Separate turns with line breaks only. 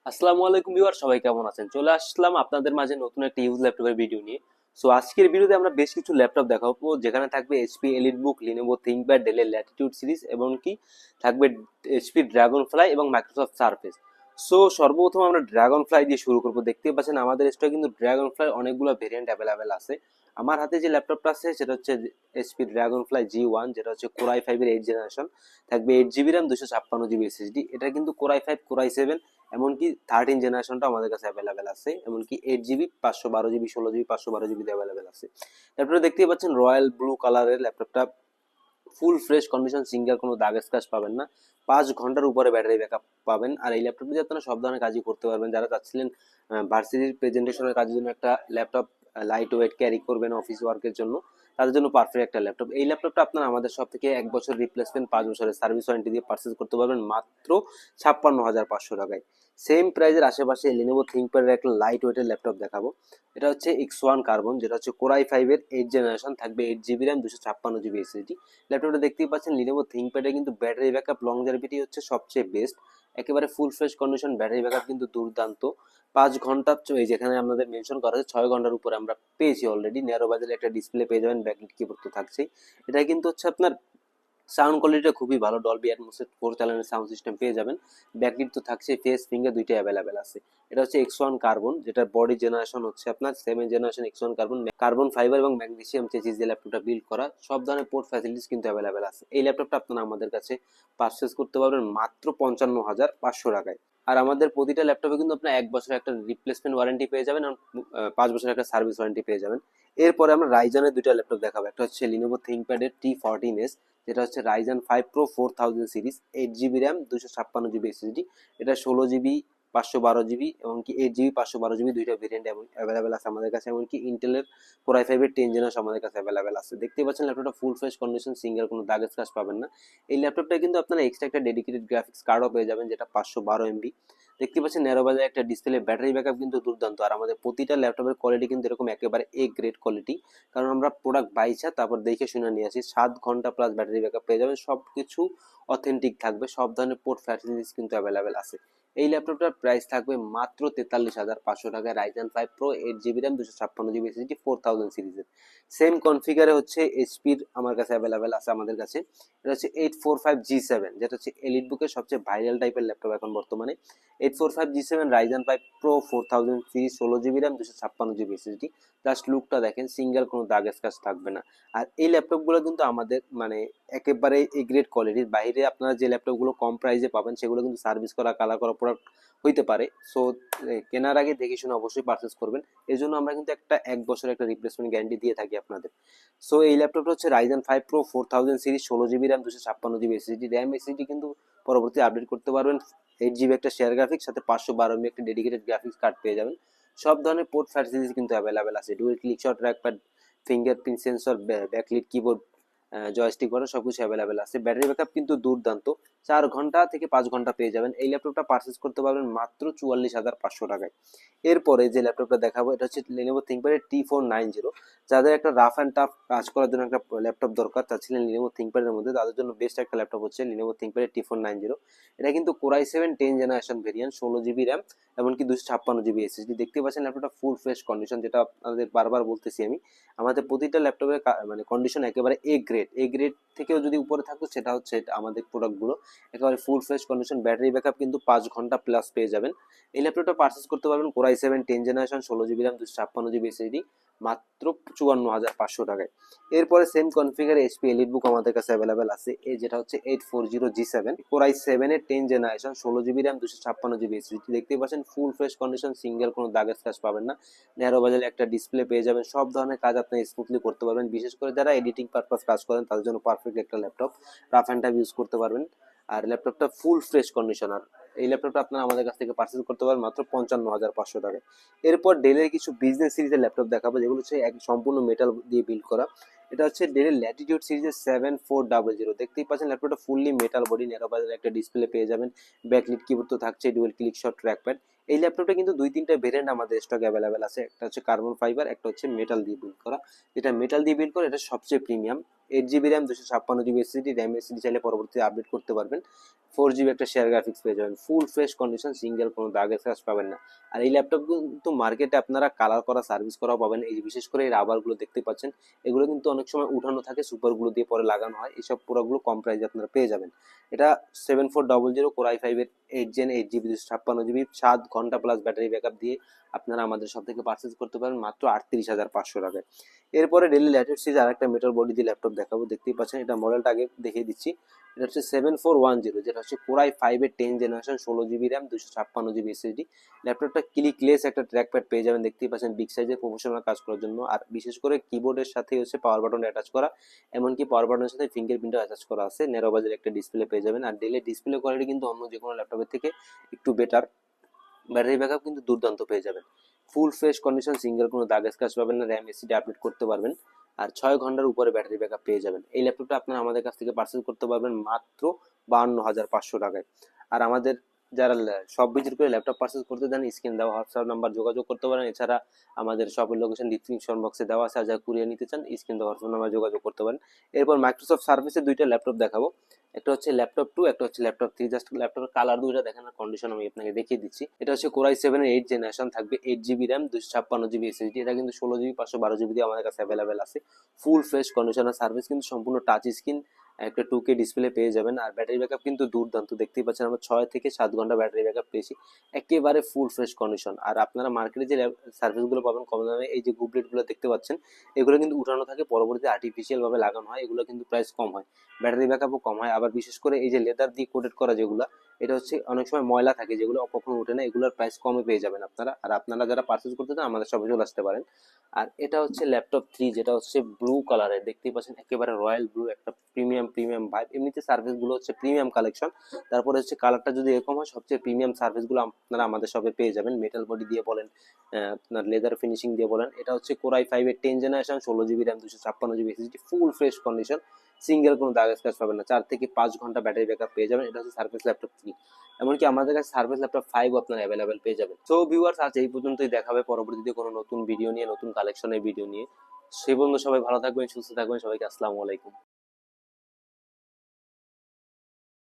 আসসালামু আলাইকুম ভিউয়ার, সবাই কেমন আছেন? চলে আসলাম আপনাদের মাঝে নতুন একটা ইউজ ল্যাপটপের ভিডিও নিয়ে। সো আজকের ভিডিওতে আমরা বেশ কিছু ল্যাপটপ দেখাবো, যেখানে থাকবে এইচপি এলিটবুক, লিনোভো থিংকপ্যাড, ডেলের ল্যাটিটিউড সিরিজ এবং কি থাকবে এইচপি ড্রাগন ফ্লাই এবং মাইক্রোসফট সারফেস। সো সর্বপ্রথম আমরা ড্রাগন ফ্লাই দিয়ে শুরু করবো। দেখতেই পাচ্ছেন আমাদের স্টকে কিন্তু ড্রাগন ফ্লাই অনেকগুলো ভেরিয়েন্ট অ্যাভেলেবেল আছে। আমার হাতে যে ল্যাপটপটা আছে সেটা হচ্ছে এইচপি ড্রাগন ফ্লাই G1, যেটা হচ্ছে কোরাই 5 এর 8 জেনারেশন। থাকবে 8 জিবি র্যাম, 256 জিবি এসএসডি। এটা কিন্তু কোরাই 5, কোরাই 7, এমনকি 13 জেনারেশনটা আমাদের কাছে অ্যাভেলেবেল আছে। এমনকি 8 GB, 512 GB, 16 GB, 512 GB available আছে। ল্যাপটপটা দেখতেই পাচ্ছেন রয়্যাল ব্লু কালারের ল্যাপটপটা, ফুল ফ্রেশ কন্ডিশন, সিঙ্গেল কোনো দাগ স্ক্র্যাচ পাবেন না। 5 ঘন্টার উপরে ব্যাটারি ব্যাকআপ পাবেন। আর এই ল্যাপটপ দিয়ে আপনারা সব ধরনের কাজই করতে পারবেন। যারা চাচ্ছিলেন ভার্সিটির প্রেজেন্টেশনের কাজের জন্য একটা ল্যাপটপ, লাইট ওয়েট ক্যারি করবেন অফিস ওয়ার্কের জন্য, তাদের জন্য পারফেক্ট একটা ল্যাপটপ। এই ল্যাপটপটা আপনারা আমাদের সব থেকে 1 বছর রিপ্লেসমেন্ট, 5 বছরের সার্ভিস ওয়ারেন্টি দিয়ে পারচেজ করতে পারবেন মাত্র 56,500 টাকায়। সেম প্রাইজের আশেপাশে Lenovo ThinkPad-এর একটা লাইট ওয়েটের ল্যাপটপ দেখাবো। এটা হচ্ছে X1 কার্বন, যেটা হচ্ছে কোরাই 5 এর 8 জেনারেশন। থাকবে 8 জিবি র্যাম, 256 জিবি এসএসডি। ল্যাপটপটা দেখতেই পাচ্ছেন Lenovo ThinkPad-এ কিন্তু ব্যাটারি ব্যাকআপ, লংজারভিটি হচ্ছে সবচেয়ে বেস্ট। একেবারে full fresh condition, battery backup কিন্তু দুর্দান্ত। 5 ঘন্টা, এই যেখানে আমাদের মেনশন করা আছে 6 ঘন্টার উপরে আমরা পেয়েছি অলরেডি। ন্যারো বাজেলে একটা ডিসপ্লে পেয়ে যাবেন, ব্যাকলিট কিবোর্ড তো থাকছেই। এটা কিন্তু হচ্ছে আপনার সাউন্ড কোয়ালিটিটা খুবই ভালো, ডলবি অ্যাটমসের 4 চ্যানেলের সাউন্ড সিস্টেম পেয়ে যাবেন। ব্যাকলিট তো থাকছে, ফেস ফিঙ্গার দুইটাই অ্যাভেলেবেল আছে। এটা হচ্ছে X1 কার্বন, যেটার বডি জেনারেশন হচ্ছে আপনার 7 generation X1 carbon. Carbon fibre এবং ম্যাগনেসিয়াম চেসিস দিয়ে ল্যাপটপটা বিল্ড করা। সব ধরনের পোর্ট ফ্যাসিলিটিস কিন্তু অ্যাভেলেবেল আছে। এই ল্যাপটপটা আপনারা আমাদের কাছে পারচেস করতে পারবেন মাত্র 55,500 টাকায়। আর আমাদের প্রতিটা ল্যাপটপে কিন্তু আপনার 1 বছরের একটা রিপ্লেসমেন্ট ওয়ারেন্টি পেয়ে যাবেন এবং 5 বছরের একটা সার্ভিস ওয়ারেন্টি পেয়ে যাবেন। এরপরে আমরা রাইজানের দুইটা ল্যাপটপ দেখাবো। একটা হচ্ছে লিনোভো থিংকপ্যাডের T14s, যেটা হচ্ছে Ryzen 5 pro 4000 series, 8 GB RAM, 256 GB SSD. এটা 16 জিবি, 512 জিবি এবং কি 8 জিবি, 512 জিবি দুইটা ভেরিয়েন্ট অ্যাভেলেবেল আছে আমাদের কাছে। এমনকি ইন্টেলের কোরাই 5 এর 10 জেনারেশন আমাদের কাছে অ্যাভেলেবেল আছে। দেখতে পাচ্ছেন ল্যাপটপটা ফুল ফ্রেশ কন্ডিশন, সিঙ্গেল কোনো দাগ স্ক্র্যাচ পাবেন না। এই ল্যাপটপটা কিন্তু আপনারা এক্সট্রা একটা ডেডিকেটেড গ্রাফিক্স কার্ডও পেয়ে যাবেন, যেটা 512 MB। দেখতে পাচ্ছেন ন্যারো বাজার একটা ডিসপ্লে, ব্যাটারি ব্যাকআপ কিন্তু দুর্দান্ত। আর আমাদের প্রতিটা ল্যাপটপের কোয়ালিটি কিন্তু এরকম একেবারে এ গ্রেড কোয়ালিটি, কারণ আমরা প্রোডাক্ট বাইছা তারপর দেখে শুনে নিয়ে আসি। 7 ঘন্টা প্লাস ব্যাটারি ব্যাকআপ পেয়ে যাবেন, সবকিছু অথেন্টিক থাকবে, সব ধরনের পোর্ট ফ্যাসিলিটিস কিন্তু অ্যাভেলেবেল আছে। এই ল্যাপটপটার প্রাইস থাকবে মাত্র 43,500 টাকায়। Ryzen 5 pro 8 GB RAM, 256 GB SSD, 4000 সিরিজের। সেম কনফিগারে হচ্ছে এইচপির আমার কাছে অ্যাভেলেবেল আছে আমাদের কাছে। এটা হচ্ছে 845G7, যেটা হচ্ছে এলিট বুকের সবচেয়ে ভাইরাল টাইপের ল্যাপটপ এখন বর্তমানে। 845G7 Ryzen 5 pro 4000 series, 16 GB RAM, 256 GB SSD. Just লুকটা দেখেন, সিঙ্গেল কোনো দাগ স্ক্র্যাচ থাকবে না। আর এই ল্যাপটপগুলো কিন্তু আমাদের মানে একেবারে এ গ্রেড কোয়ালিটির। বাইরে আপনারা যে ল্যাপটপগুলো কম প্রাইসে পাবেন সেগুলো কিন্তু সার্ভিস করা, কালার করা প্রোডাক্ট হইতে পারে। সো কেনার আগে দেখে শুনে অবশ্যই পারচেস করবেন। এই জন্য আমরা কিন্তু 1 বছরের একটা রিপ্লেসমেন্ট গ্যারান্টি দিয়ে থাকি আপনাদের। সো এই ল্যাপটপটা হচ্ছে Ryzen 5 pro 4000 series, 16 GB RAM, 256 GB SSD. RAM SSD কিন্তু পরবর্তী আপডেট করতে পারবেন। 8 জিবি একটা শেয়ার গ্রাফিক্স, সাথে 512 MB একটা ডেডিকেটেড গ্রাফিক্স কার্ড পেয়ে যাবেন। সব ধরনের পোর্ট ফ্যাসিলিটিস কিন্তু অ্যাভেলেবেল আছে। Dual click shot trackpad, fingerprint sensor, backlit keyboard, joystick button সবকিছু অ্যাভেলেবেল আছে। ব্যাটারি ব্যাকআপ কিন্তু দুর্দান্ত, 4 ঘন্টা থেকে 5 ঘন্টা পেয়ে যাবেন। এই ল্যাপটপটা পারচেস করতে পারবেন মাত্র 44,500 টাকায়। এরপরে যে ল্যাপটপটা দেখাবো এটা হচ্ছে Lenovo ThinkPad T490। যাদের একটা রাফ অ্যান্ড টাফ কাজ করার জন্য একটা ল্যাপটপ দরকার চাচ্ছিলেন Lenovo ThinkPad এর মধ্যে, তাদের জন্য বেস্ট একটা ল্যাপটপ হচ্ছে Lenovo ThinkPad T490। এটা কিন্তু core i 7 10 generation variant, 16 GB RAM, এমনকি 256 জিবি এসএসডি। দেখতে পাচ্ছেন ল্যাপটপটা ফুল ফ্রেশ কন্ডিশন, যেটা আপনাদের বারবার বলতেছি আমি। আমাদের প্রতিটা ল্যাপটপের মানে কন্ডিশন একেবারে এ গ্রেড। এ গ্রেড থেকেও যদি উপরে থাকতো সেটা হচ্ছে আমাদের প্রোডাক্টগুলো একেবারে full fresh condition. Battery backup কিন্তু 5 ঘন্টা প্লাস পেয়ে যাবেন। এই ল্যাপটপটা পারচেস করতে পারবেন core i 7 10 generation, 16 GB RAM, 256 GB SSD, মাত্র 54,500 টাকায়। এরপরে সেম কনফিগার এইচপি এলিটবুক আমাদের কাছে অ্যাভেলেবেল আছে, এই যেটা হচ্ছে 840G7, কোরাই 7 এর 10 generation, 16 GB RAM, 256 GB SSD. দেখতেই পাচ্ছেন ফুল ফ্রেশ কন্ডিশন, সিঙ্গেল কোনো দাগের স্ক্র্যাচ পাবেন না। ন্যারো বাজেলে একটা ডিসপ্লে পেয়ে যাবেন। সব ধরনের কাজ আপনি স্মুথলি করতে পারবেন। বিশেষ করে যারা এডিটিং পারপাস কাজ করেন তাদের জন্য পারফেক্ট একটা laptop, rough and tough use করতে পারবেন। আর ল্যাপটপটা ফুল ফ্রেশ কন্ডিশন। আর এই ল্যাপটপটা আপনারা আমাদের কাছ থেকে পারচেজ করতে পারেন মাত্র 55,500 টাকায়। এরপর ডেলের কিছু বিজনেস সিরিজের ল্যাপটপ দেখাবো, যেগুলো হচ্ছে এক সম্পূর্ণ মেটাল দিয়ে বিল্ড করা। এটা হচ্ছে ডেলের ল্যাটিটিউড সিরিজের 7400। দেখতেই পাচ্ছেন ল্যাপটপটা ফুললি মেটাল বডি, ন্যারো বাজারে একটা ডিসপ্লে পেয়ে যাবেন। ব্যাকলিট কিবোর্ড তো থাকছে, ডুয়েল ক্লিক শট ট্র্যাকপ্যাড। এই ল্যাপটপটা কিন্তু 2-3টা ভেরিয়েন্ট আমাদের স্টক অ্যাভেলেবেল আছে। একটা হচ্ছে কার্বন ফাইবার, একটা হচ্ছে মেটাল দিয়ে বিল্ড করা। যেটা মেটাল দিয়ে বিল্ড করা এটা সবচেয়ে premium. 8 GB RAM, 256 GB SSD, RAM SSD চাইলে পরবর্তীতে আপডেট করতে পারবেন। 4 GB একটা শেয়ার গ্রাফিক্স পেয়ে যাবেন, ফুল ফ্রেশ কন্ডিশন, সিঙ্গেল কোনো দাগ স্ক্র্যাচ পাবেন না। আর এই ল্যাপটপ কিন্তু মার্কেটে আপনারা কালার করা, সার্ভিস করাও পাবেন। এই যে বিশেষ করে এই রাবারগুলো দেখতে পাচ্ছেন, এগুলো কিন্তু অনেক সময় উঠানো থাকে, সুপারগুলো দিয়ে পরে লাগানো হয়, এইসব পুরোগুলো কম প্রাইসে আপনারা পেয়ে যাবেন। এটা 7400 কোর i5 এর 8 Gen 8 GB 256 GB 7 ঘন্টা প্লাস ব্যাটারি ব্যাকআপ দিয়ে আপনারা আমাদের সব থেকে পারচেজ করতে পারেন মাত্র 38,500 টাকায়। এরপরে ডেলি ল্যাটেস্ট সিরিজ আরেকটা মেটাল বডি দিয়ে ল্যাপটপ দেখাবো, দেখতেই পাচ্ছেন। এটা মডেলটা আগে দেখিয়ে দিচ্ছি। এটা হচ্ছে 7410, যেটা হচ্ছে কোর i5 এর 10 generation, 16 GB RAM, 256 GB SSD. ল্যাপটপটা ক্লিকলেস একটা ট্র্যাকপ্যাড পেয়ে যাবেন, দেখতেই পাচ্ছেন, বিগ সাইজের প্রফেশনাল কাজ করার জন্য। আর বিশেষ করে কিবোর্ডের সাথে হচ্ছে পাওয়ার বাটন অ্যাটাচ করা, এমনকি পাওয়ার বাটনের সাথে ফিঙ্গারপ্রিন্টও অ্যাটাচ করা আছে। ন্যারো বাজের একটা ডিসপ্লে পেয়ে যাবেন। আর ডেলের ডিসপ্লে কোয়ালিটি কিন্তু অন্য যে কোনো ল্যাপটপের থেকে একটু বেটার। ব্যাটারি ব্যাকআপ কিন্তু দুর্দান্ত পেয়ে যাবেন, ফুল ফ্রেশ কন্ডিশন, সিঙ্গেল কোনো দাগ স্ক্র্যাচ পাবেন না, র্যাম এসএসডি আপডেট করতে পারবেন। আর 6 ঘন্টার উপরে ব্যাটারি ব্যাকআপ পেয়ে যাবেন। এই ল্যাপটপটা আপনারা আমাদের কাছ থেকে পারচেজ করতে পারবেন মাত্র 52,500 টাকায়। আর আমাদের যারা শপ ভিজিট করে ল্যাপটপ পারচেজ করতে দেন, স্ক্রিন দেওয়া হোয়াটসঅ্যাপ নাম্বার যোগাযোগ করতে পারেন। এছাড়া আমাদের শপের লোকেশন ডিসক্রিপশন বক্সে দেওয়া আছে, আর যারা কুরিয়ার নিতে চান স্ক্রিন দেওয়া হোয়াটসঅ্যাপ নাম্বার যোগাযোগ করতে পারেন। এরপর মাইক্রোসফট সার্ভিসের দুইটা ল্যাপটপ দেখাবো, একটা হচ্ছে ল্যাপটপ 2, একটা হচ্ছে ল্যাপটপ 3। জাস্ট ল্যাপটপের কালার দুইটা দেখানোর কন্ডিশন আমি আপনাকে দেখিয়ে দিচ্ছি। এটা হচ্ছে কোর i7 এর 8 জেনারেশন, থাকবে 8 GB র্যাম, 256 GB এসএসডি। এটা কিন্তু 16 GB 512 GB দিয়ে আমাদের কাছে অ্যাভেলেবেল আছে। ফুল ফ্রেশ কন্ডিশন, আর সার্ভিস কিন্তু সম্পূর্ণ টাচ স্ক্রিন, একটা 2K ডিসপ্লে পেয়ে যাবেন। আর ব্যাটারি ব্যাকআপ কিন্তু দুর্দান্ত, দেখতেই পাচ্ছেন আমরা 6 থেকে 7 ঘন্টা ব্যাটারি ব্যাকআপ পেয়েছি, একেবারে ফুল ফ্রেশ কন্ডিশন। আর আপনারা মার্কেটে যে সার্ভিসগুলো পাবেন কম দামে, এই যে গুবলেটগুলো দেখতে পাচ্ছেন, এগুলো কিন্তু উঠানো থাকে, পরবর্তীতে আর্টিফিশিয়াল ভাবে লাগানো হয়, এগুলো কিন্তু প্রাইস কম হয়, ব্যাটারি ব্যাকআপও কম হয়। আবার বিশেষ করে এই যে লেদার দিয়ে কোটেড করা যেগুলো, এটা হচ্ছে অনেক সময় ময়লা থাকে, যেগুলো কখনো ওঠে না, এগুলোর প্রাইস কমে পেয়ে যাবেন আপনারা। আর আপনারা যারা পারচেজ করতে চান আমাদের সবাই চলে আসতে পারেন। আর এটা হচ্ছে ল্যাপটপ 3, যেটা হচ্ছে ব্লু কালারের, দেখতেই পাচ্ছেন, একেবারে রয়্যাল ব্লু, একটা প্রিমিয়াম ভাইব। এমনিতে সার্ভিস গুলো হচ্ছে প্রিমিয়াম কালেকশন, তারপরে হচ্ছে কালারটা যদি এরকম হয়, সবচেয়ে প্রিমিয়াম সার্ভিস গুলো আপনারা আমাদের শপে পেয়ে যাবেন। মেটাল বডি দিয়ে বলেন, আপনার লেদার ফিনিশিং দিয়ে বলেন। এটা হচ্ছে কোর i5 এর 10 generation, 16 GB RAM, 256 GB SSD, full fresh condition, single কোনো দাগ স্ক্র্যাচ পাবেন না, 4 থেকে 5 ঘন্টা ব্যাটারি ব্যাকআপ পেয়ে যাবেন। এটা হচ্ছে সার্ভিস ল্যাপটপ 3। এমনকি আমাদের কাছে সার্ভিস ল্যাপটপ 5 আপনারা অ্যাভেলেবেল পেয়ে যাবেন। সো ভিউয়ার্স, আজ এই পর্যন্তই, দেখাবে পরবর্তীতে কোনো নতুন ভিডিও নিয়ে, নতুন কালেকশনের ভিডিও নিয়ে। সেই পর্যন্ত সবাই ভালো থাকবেন, সুস্থ থাকবেন, সবাইকে আসসালামু আলাইকুম।